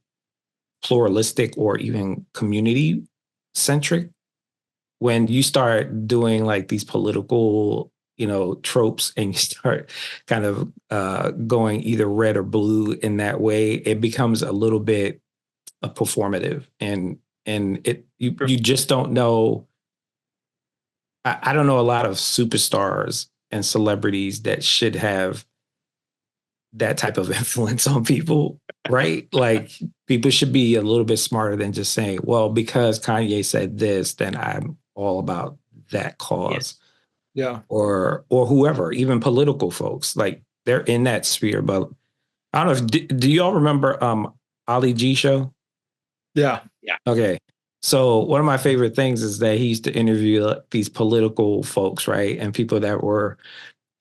pluralistic or even community centric. When you start doing like these political tropes, and you start kind of going either red or blue in that way, it becomes a little bit performative, and it you just don't know. I don't know a lot of superstars and celebrities that should have that type of influence on people, right? Like people should be a little bit smarter than just saying, well, because Kanye said this, then I'm all about that cause. Yeah. Or whoever, even political folks, like they're in that sphere. But I don't know if do y'all remember Ali G show? Yeah. Yeah. Okay. So one of my favorite things is that he used to interview these political folks, right? And people that were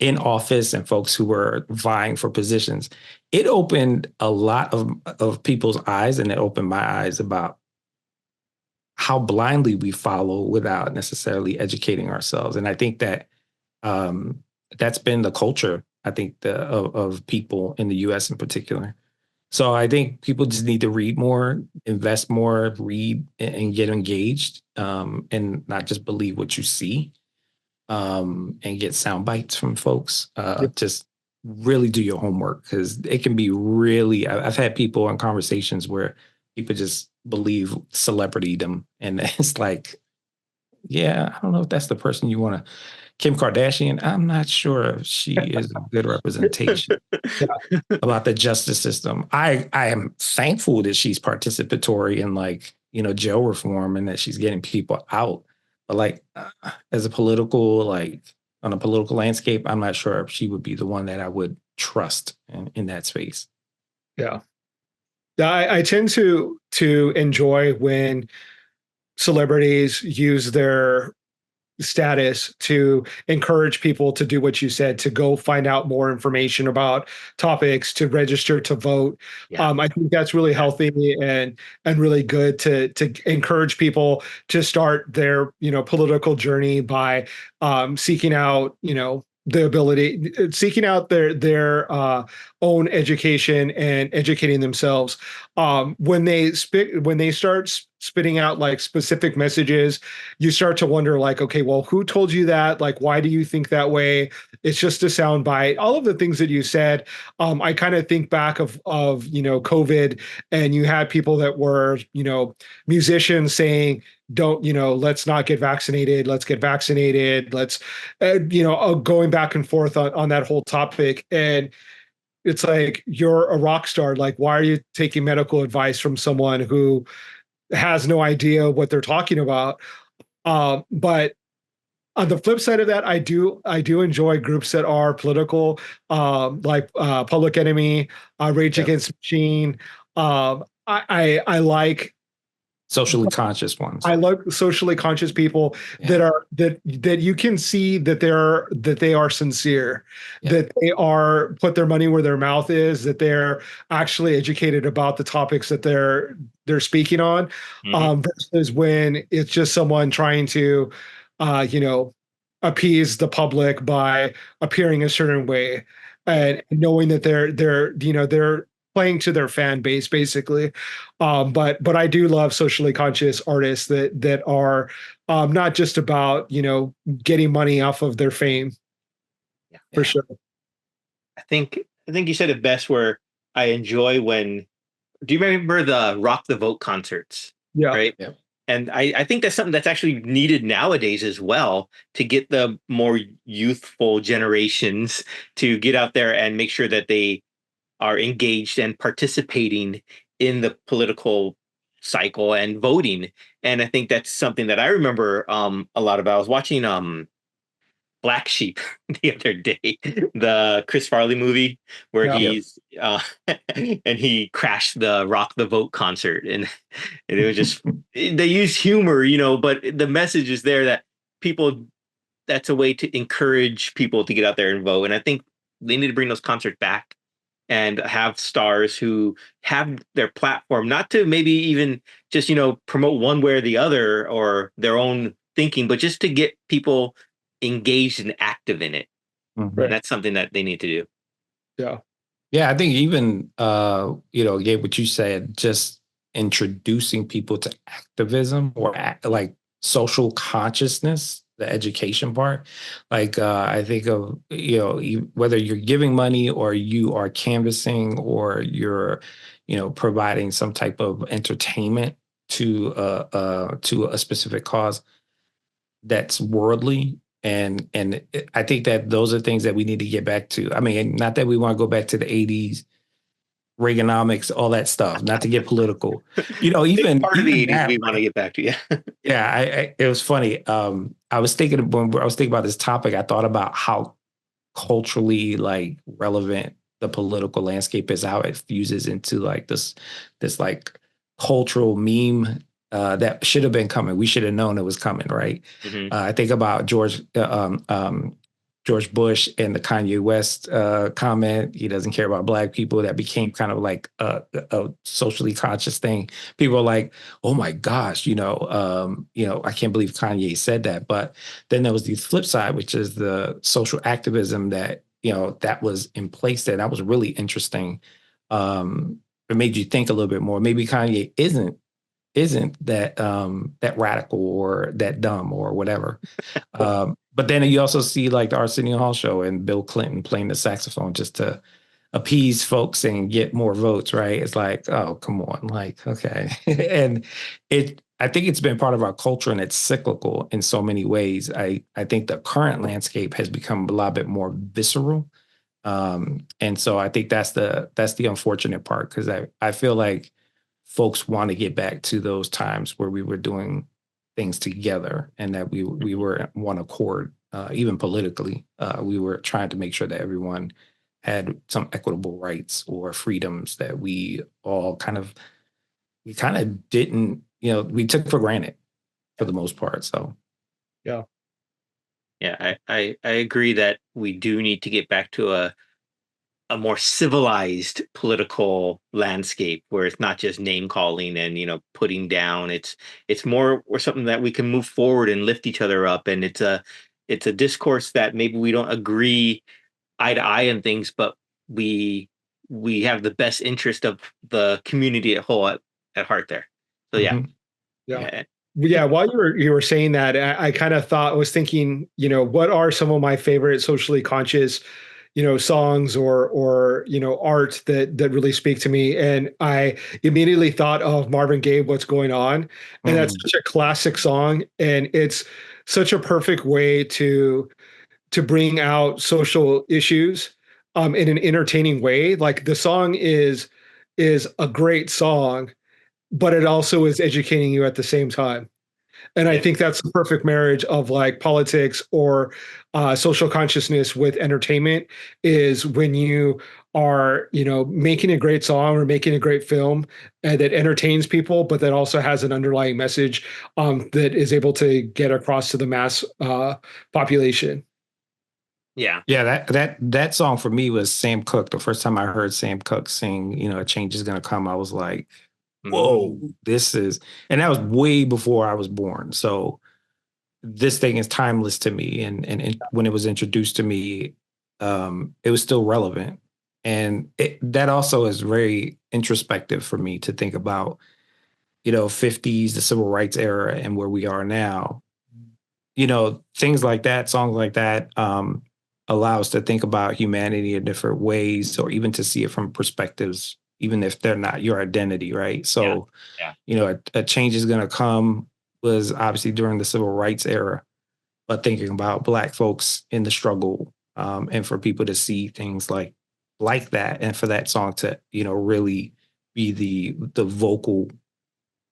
in office and folks who were vying for positions. It opened a lot of people's eyes, and it opened my eyes about how blindly we follow without necessarily educating ourselves. And I think that um, that's been the culture, I think, of people in the US in particular. So I think people just need to read more, invest more, read and get engaged, and not just believe what you see, and get sound bites from folks. Yeah. Just really do your homework, because it can be really. I've had people in conversations where people just believe celebritydom, and it's like, yeah, I don't know if that's the person you want to. Kim Kardashian, I'm not sure if she is a good representation about the justice system. I am thankful that she's participatory in like jail reform, and that she's getting people out. But like as a political like on a political landscape, I'm not sure if she would be the one that I would trust in that space. Yeah. Yeah, I tend to enjoy when celebrities use their status to encourage people to do what you said, to go find out more information about topics, to register to vote. Yeah. I think that's really healthy and really good to encourage people to start their political journey by seeking out the ability, seeking out their own education and educating themselves. When they start spitting out like specific messages, you start to wonder like, okay, well, who told you that? Like, why do you think that way? It's just a sound bite. All of the things that you said, I kind of think back of COVID, and you had people that were musicians saying, don't let's not get vaccinated, let's get vaccinated, let's going back and forth on that whole topic. And it's like, you're a rock star, like why are you taking medical advice from someone who has no idea what they're talking about? But on the flip side of that, I do enjoy groups that are political, like Public Enemy, Rage Yep. Against the Machine. I like Socially conscious ones. I like socially conscious people Yeah. that you can see that they are sincere, Yeah. that they are put their money where their mouth is, that they're actually educated about the topics that they're speaking on, versus when it's just someone trying to, appease the public by appearing a certain way, and knowing that they're playing to their fan base basically. But I do love socially conscious artists that are not just about getting money off of their fame. Yeah. For sure. I think you said it best. Where I enjoy when. Do you remember the Rock the Vote concerts? Yeah. Right. Yeah. And I think that's something that's actually needed nowadays as well, to get the more youthful generations to get out there and make sure that they are engaged and participating in the political cycle and voting. And I think that's something that I remember a lot about. I was watching Black Sheep the other day, the Chris Farley movie where Yeah. he's and he crashed the Rock the Vote concert, and it was just they use humor, but the message is there that people that's a way to encourage people to get out there and vote. And I think they need to bring those concerts back and have stars who have their platform, not to maybe even just, promote one way or the other or their own thinking, but just to get people engaged and active in it. Mhm. And that's something that they need to do. Yeah. Yeah, I think even Gabe, what you said, just introducing people to activism or like social consciousness, the education part. Like I think of whether you're giving money or you are canvassing or you're providing some type of entertainment to a specific cause that's worldly. And I think that those are things that we need to get back to. I mean, not that we want to go back to the 80s, Reaganomics, all that stuff, not to get political. Even part of the 80s that, we want to get back to. Yeah. yeah, it was funny. I was thinking when I was thinking about this topic, I thought about how culturally like relevant the political landscape is, how it fuses into like this like cultural meme that should have been coming. We should have known it was coming, right? Mm-hmm. I think about George Bush and the Kanye West comment. He doesn't care about Black people. That became kind of like a socially conscious thing. People are like, "Oh my gosh, I can't believe Kanye said that." But then there was the flip side, which is the social activism that that was in place there. That was really interesting. It made you think a little bit more. Maybe Kanye isn't that radical or that dumb or whatever. But then you also see like the Arsenio Hall show and Bill Clinton playing the saxophone just to appease folks and get more votes, right? It's like, oh, come on, like, okay. And I think it's been part of our culture and it's cyclical in so many ways. I think the current landscape has become a lot bit more visceral. And so I think that's the unfortunate part, because I feel like folks want to get back to those times where we were doing things together and that we were at one accord, even politically. We were trying to make sure that everyone had some equitable rights or freedoms that we kind of didn't, we took for granted for the most part. So Yeah. Yeah, I agree that we do need to get back to a more civilized political landscape where it's not just name calling and putting down. It's more or something that we can move forward and lift each other up, and it's a discourse that maybe we don't agree eye to eye on things, but we have the best interest of the community at whole at heart there. So yeah. Mhm. Yeah. Yeah, while you were saying that, I kind of was thinking, what are some of my favorite socially conscious, songs or art that really speak to me? And I immediately thought of Marvin Gaye, "What's Going On," and that's such a classic song, and it's such a perfect way to bring out social issues in an entertaining way. Like the song is a great song, but it also is educating you at the same time. And I Yeah. think that's the perfect marriage of like politics or social consciousness with entertainment, is when you are, making a great song or making a great film that entertains people, but that also has an underlying message that is able to get across to the mass population. Yeah. Yeah, that song for me was Sam Cooke. The first time I heard Sam Cooke sing, "A Change Is Gonna Come," I was like, whoa, this is, and that was way before I was born. So this thing is timeless to me. And when it was introduced to me, it was still relevant. And that also is very introspective for me to think about, 50s, the civil rights era, and where we are now. Things like that, songs like that, allow us to think about humanity in different ways, or even to see it from perspectives, even if they're not your identity, right? So, Yeah. a change is going to come was obviously during the civil rights era, but thinking about Black folks in the struggle, and for people to see things like that, and for that song to really be the vocal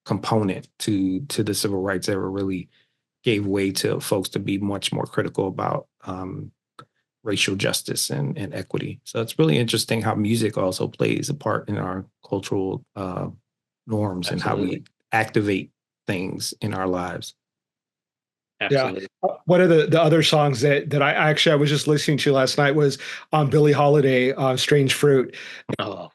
component to the civil rights era, really gave way to folks to be much more critical about racial justice and equity. So it's really interesting how music also plays a part in our cultural norms and how we activate things in our lives. Absolutely. Yeah. One of the other songs that I was just listening to last night was Billie Holiday, Strange Fruit. Oh.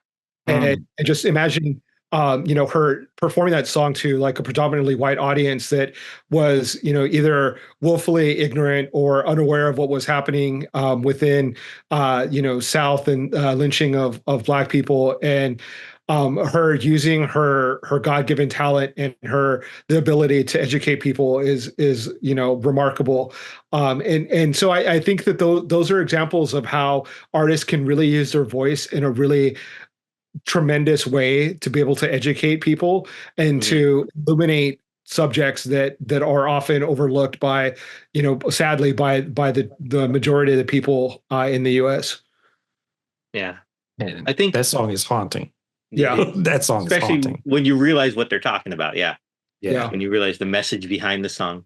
And just imagine, her performing that song to like a predominantly white audience that was, either woefully ignorant or unaware of what was happening within, South and lynching of Black people, and her using her God-given talent and the ability to educate people is remarkable. And so I think that those are examples of how artists can really use their voice in a really tremendous way to be able to educate people and to illuminate subjects that are often overlooked by, sadly by the majority of the people in the US. Yeah. And I think that song is haunting. Yeah. That song is especially haunting. when you realize what they're talking about. Yeah. When you realize the message behind the song.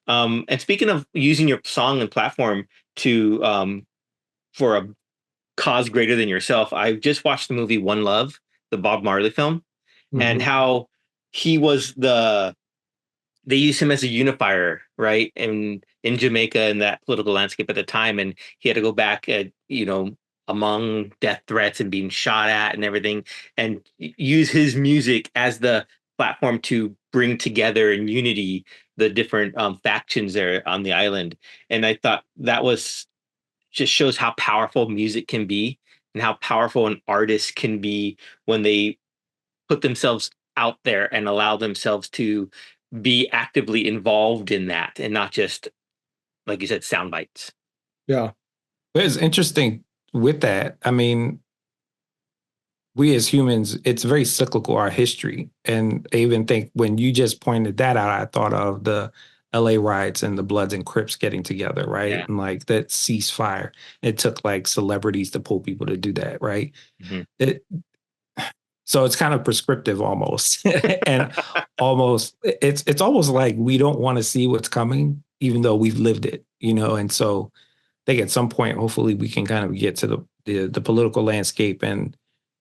And speaking of using your song and platform to for a cause greater than yourself, I just watched the movie One Love, the Bob Marley film, and how he was they used him as a unifier, right? And in Jamaica and that political landscape at the time, and he had to go back at, among death threats and being shot at and everything, and use his music as the platform to bring together in unity the different factions there on the island. And I thought that was just shows how powerful music can be and how powerful an artist can be when they put themselves out there and allow themselves to be actively involved in that and not just, like you said, sound bites. Yeah. But it's interesting with that. I mean, we as humans, it's very cyclical, our history. And I even think when you just pointed that out, I thought of the LA riots and the Bloods and Crips getting together, right? Yeah. And like that ceasefire. It took like celebrities to pull people to do that, right? So it's kind of prescriptive almost. And it's almost like we don't want to see what's coming, even though we've lived it, And so I think at some point, hopefully we can kind of get to the political landscape and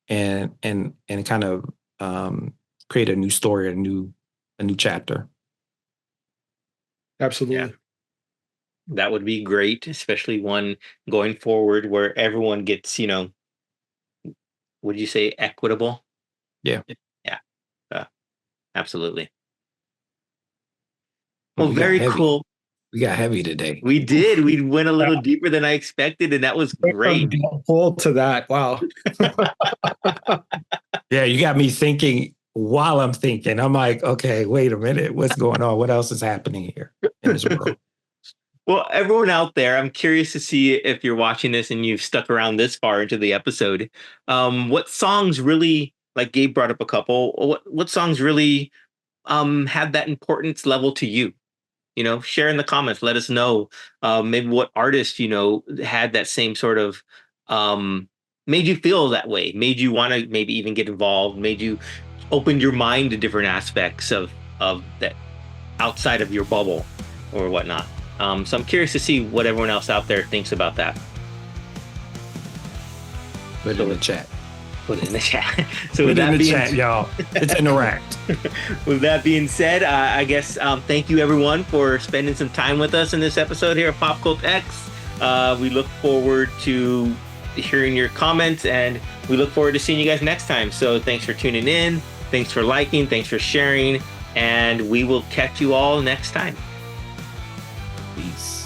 kind of create a new story, a new chapter. Absolutely. Yeah. That would be great, especially one going forward where everyone gets, would you say equitable? Yeah. Yeah. Absolutely. Well, We very cool. We got heavy today. We did. We went a little deeper than I expected, and that was great. Pull to that. Wow. Yeah, you got me thinking while I'm thinking. I'm like, okay, wait a minute. What's going on? What else is happening here in this world? Well, everyone out there, I'm curious to see if you're watching this and you've stuck around this far into the episode. What songs really, like Gabe brought up a couple, what songs really have that importance level to you? Share in the comments. Let us know maybe what artist, had that same sort of made you feel that way, made you want to maybe even get involved, made you open your mind to different aspects of that outside of your bubble or whatnot. So I'm curious to see what everyone else out there thinks about that. Put it in the chat. Put it in the chat. So with that being chat, y'all, let's interact. With that being said, I guess thank you everyone for spending some time with us in this episode here of PopCultX. We look forward to hearing your comments, and we look forward to seeing you guys next time. So thanks for tuning in. Thanks for liking. Thanks for sharing. And we will catch you all next time. Peace.